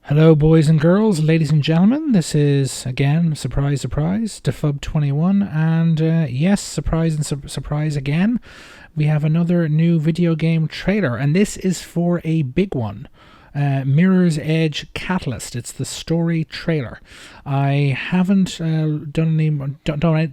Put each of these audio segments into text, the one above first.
Hello, boys and girls, ladies and gentlemen. This is, again, surprise, surprise, Defub21. And yes, surprise and surprise again. We have another new video game trailer, and this is for a big one. Mirror's Edge Catalyst. It's the story trailer. I haven't I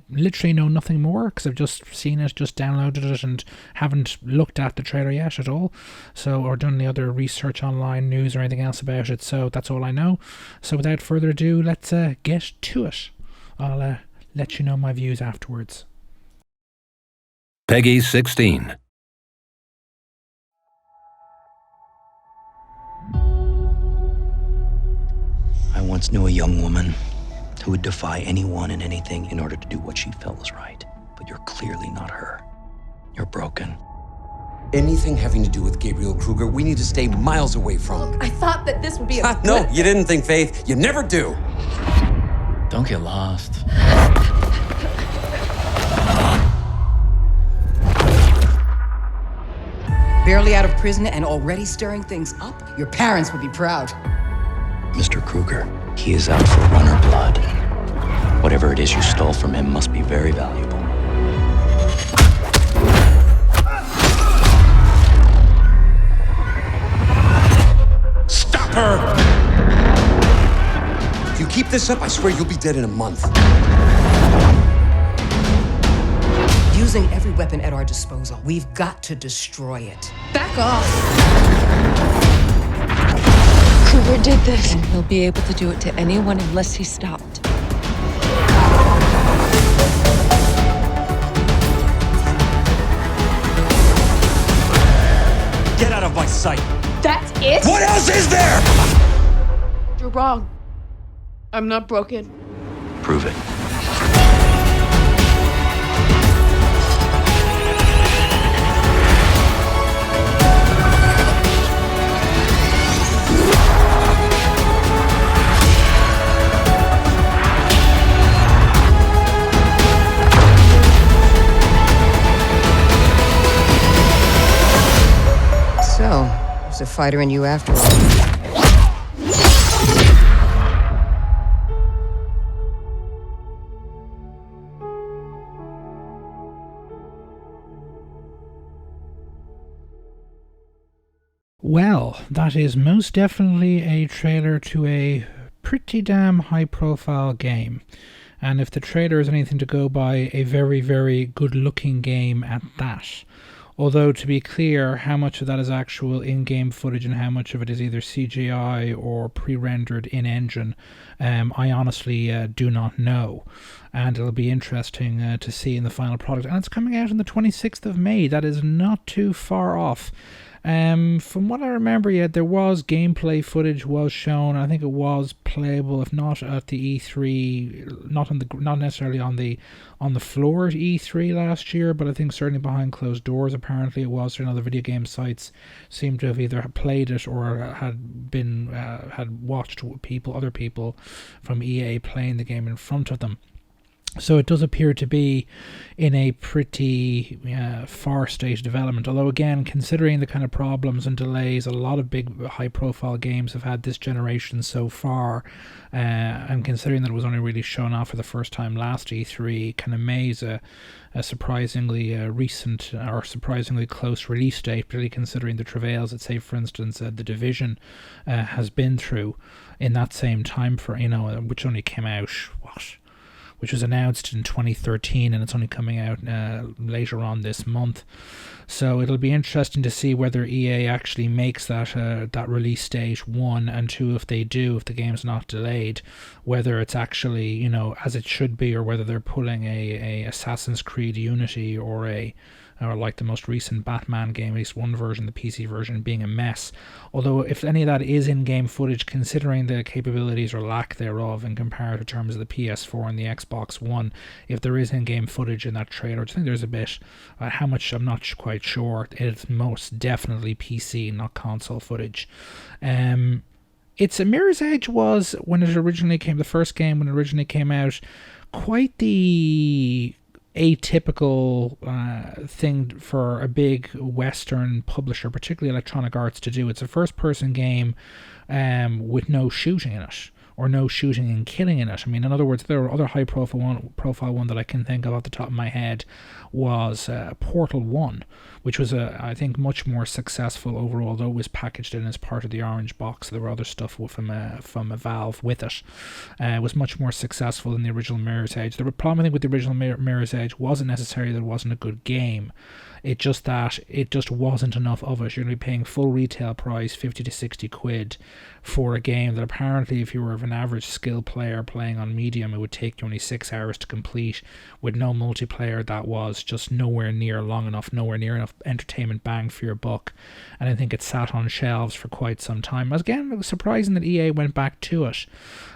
literally know nothing more because I've just seen it, just downloaded it, and haven't looked at the trailer yet at all. So, or done any other research online, news, or anything else about it. So that's all I know. So without further ado, let's get to it. I'll let you know my views afterwards. Peggy 16. I once knew a young woman who would defy anyone and anything in order to do what she felt was right. But you're clearly not her. You're broken. Anything having to do with Gabriel Kruger, we need to stay miles away from. Look, I thought that this would be a No, you didn't think, Faith. You never do. Don't get lost. Barely out of prison and already stirring things up? Your parents would be proud. Mr. Kruger, he is out for runner blood. Whatever it is you stole from him must be very valuable. Stop her! If you keep this up, I swear you'll be dead in a month. Using every weapon at our disposal, we've got to destroy it. Back off! Kruger did this, and he'll be able to do it to anyone unless he's stopped. Get out of my sight. That's it? What else is there? You're wrong. I'm not broken. Prove it. So, there's a fighter in you after all. Well, that is most definitely a trailer to a pretty damn high-profile game. And if the trailer is anything to go by, a very, very good-looking game at that. Although, to be clear, how much of that is actual in-game footage and how much of it is either CGI or pre-rendered in-engine, I honestly do not know. And it'll be interesting to see in the final product. And it's coming out on the 26th of May. That is not too far off. From what I remember, there was gameplay footage was shown. I think it was playable, if not at the E3, not necessarily on the floor at E3 last year, but I think certainly behind closed doors. Apparently, it was. Certain other video game sites seem to have either played it or had watched other people from EA playing the game in front of them. So it does appear to be in a pretty far stage of development. Although again, considering the kind of problems and delays a lot of big high-profile games have had this generation so far, and considering that it was only really shown off for the first time last E3, kind of May is a surprisingly recent or surprisingly close release date, particularly considering the travails that, say, for instance, The Division has been through in that same time for which only came out which was announced in 2013, and it's only coming out later on this month. So it'll be interesting to see whether EA actually makes that release date, one, and two, if they do, if the game's not delayed, whether it's actually as it should be, or whether they're pulling a Assassin's Creed Unity or like the most recent Batman game, at least one version, the PC version, being a mess. Although if any of that is in-game footage, considering the capabilities or lack thereof in comparative terms of the PS4 and the Xbox One, if there is in-game footage in that trailer, I think there's a bit, how much I'm not quite sure. It's most definitely PC, not console footage. It's Mirror's Edge was, when it originally came, the first game when it originally came out, quite the atypical thing for a big Western publisher, particularly Electronic Arts, to do. It's a first-person game with no shooting in it, or no shooting and killing in it. I mean, in other words, there are other high-profile one that I can think of off the top of my head was Portal 1, which was, I think, much more successful overall, though it was packaged in as part of the orange box. There were other stuff from a Valve with it. It was much more successful than the original Mirror's Edge. The problem, I think, with the original Mirror's Edge wasn't necessarily that it wasn't a good game. It just wasn't enough of it. You're going to be paying full retail price, 50 to 60 quid, for a game that apparently, if you were of an average skill player playing on medium, it would take you only 6 hours to complete, with no multiplayer that was just nowhere near long enough, nowhere near enough entertainment bang for your buck. And I think it sat on shelves for quite some time. Again, it was surprising that EA went back to it.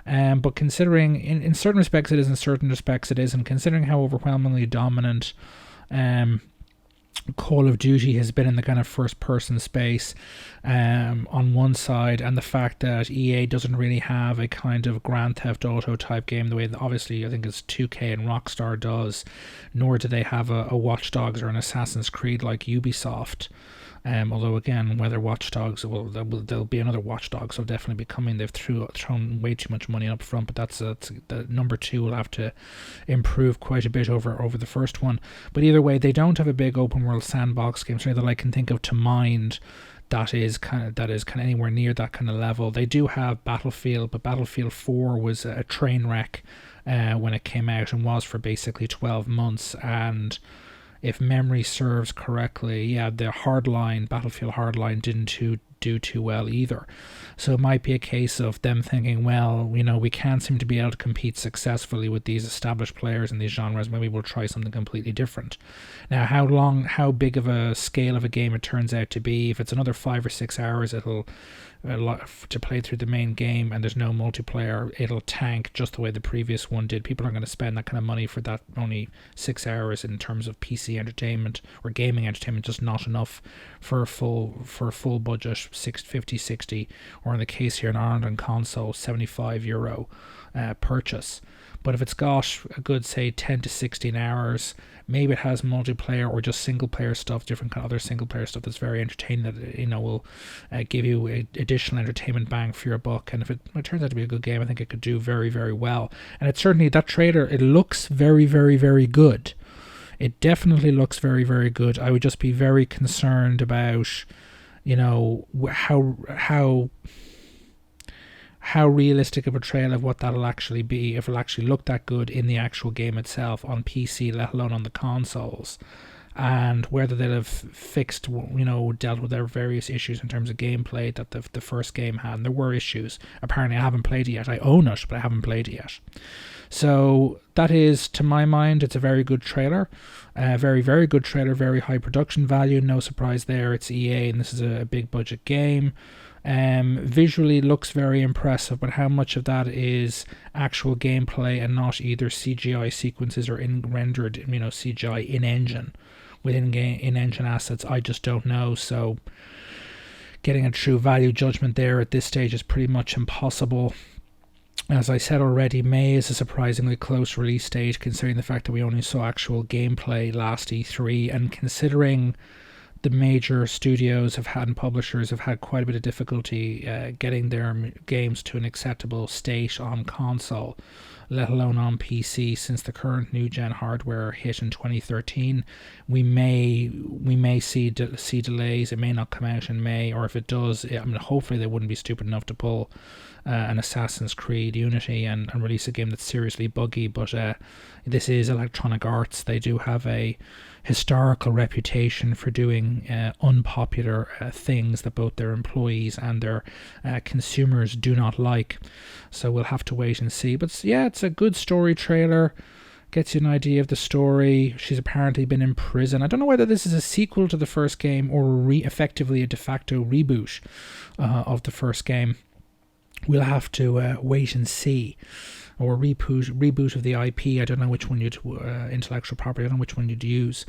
But considering, in certain respects it is, in certain respects it isn't, considering how overwhelmingly dominant Call of Duty has been in the kind of first-person space on one side, and the fact that EA doesn't really have a kind of Grand Theft Auto type game the way that obviously I think it's 2K and Rockstar does, nor do they have a Watch Dogs or an Assassin's Creed like Ubisoft. Although again, whether Watch Dogs, there'll be another Watch Dogs, will definitely be coming. They've thrown way too much money up front, but that's the number 2 will have to improve quite a bit over the first one. But either way, they don't have a big open world sandbox game, certainly that I can think of to mind that is kind of anywhere near that kind of level. They do have Battlefield, but Battlefield 4 was a train wreck when it came out, and was for basically 12 months. And if memory serves correctly, yeah, the Battlefield Hardline didn't do too well either. So it might be a case of them thinking, well, we can't seem to be able to compete successfully with these established players in these genres. Maybe we'll try something completely different. Now, how big of a scale of a game it turns out to be, if it's another 5 or 6 hours, it'll to play through the main game and there's no multiplayer, it'll tank just the way the previous one did. People aren't going to spend that kind of money for that only 6 hours. In terms of PC entertainment or gaming entertainment, just not enough for a full budget 50, 60, or in the case here in Ireland on console, €75 purchase. But if it's got a good, say, 10 to 16 hours, maybe it has multiplayer or just single player stuff, different kind of other single player stuff that's very entertaining, that will give you additional entertainment bang for your buck. And if it turns out to be a good game, I think it could do very, very well. And it's certainly, that trailer, it looks very, very, very good. It definitely looks very, very good. I would just be very concerned about, how realistic of a trailer of what that'll actually be, if it'll actually look that good in the actual game itself on PC, let alone on the consoles, and whether they'll have fixed, dealt with their various issues in terms of gameplay that the first game had. And there were issues. Apparently I haven't played it yet. I own it, but I haven't played it yet. So that is, to my mind, it's a very good trailer. Very, very good trailer, very high production value. No surprise there. It's EA and this is a big budget game. Visually looks very impressive, but how much of that is actual gameplay and not either CGI sequences or rendered CGI in-engine with in-engine assets, I just don't know. So getting a true value judgment there at this stage is pretty much impossible. As I said already, May is a surprisingly close release date, considering the fact that we only saw actual gameplay last E3, and considering the major studios have had and publishers have had quite a bit of difficulty getting their games to an acceptable state on console, let alone on PC, since the current new gen hardware hit in 2013. We may see delays. It may not come out in May, or if it does, hopefully they wouldn't be stupid enough to pull an Assassin's Creed Unity and release a game that's seriously buggy. But this is Electronic Arts. They do have a historical reputation for doing unpopular things that both their employees and their consumers do not like. So we'll have to wait and see. But yeah, it's a good story trailer. Gets you an idea of the story. She's apparently been in prison. I don't know whether this is a sequel to the first game or effectively a de facto reboot of the first game. We'll have to wait and see. Or reboot of the IP. I don't know which one you'd intellectual property. I don't know which one you'd use,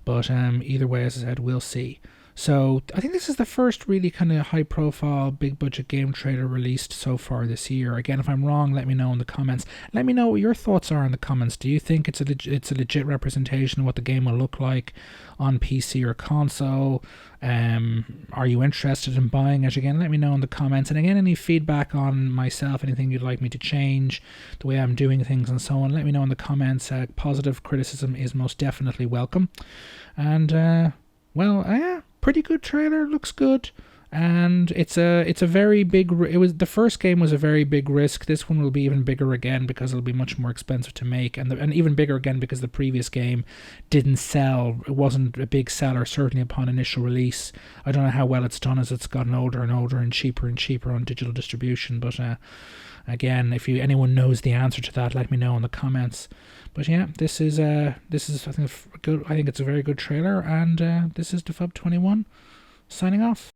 but either way, as I said, we'll see. So I think this is the first really kind of high profile big budget game trailer released so far this year. Again, if I'm wrong, let me know in the comments. Let me know what your thoughts are in the comments. Do you think it's a legit representation of what the game will look like on PC or console? Are you interested in buying it? Again, let me know in the comments. And again, any feedback on myself, anything you'd like me to change, the way I'm doing things and so on, let me know in the comments. Positive criticism is most definitely welcome. And pretty good trailer, looks good, and it's a very big. The first game was a very big risk. This one will be even bigger again because it'll be much more expensive to make, and even bigger again because the previous game didn't sell. It wasn't a big seller, certainly upon initial release. I don't know how well it's done as it's gotten older and older and cheaper on digital distribution. But again, if anyone knows the answer to that, let me know in the comments. But yeah, this is I think good. I think it's a very good trailer, and this is DeFub21 signing off.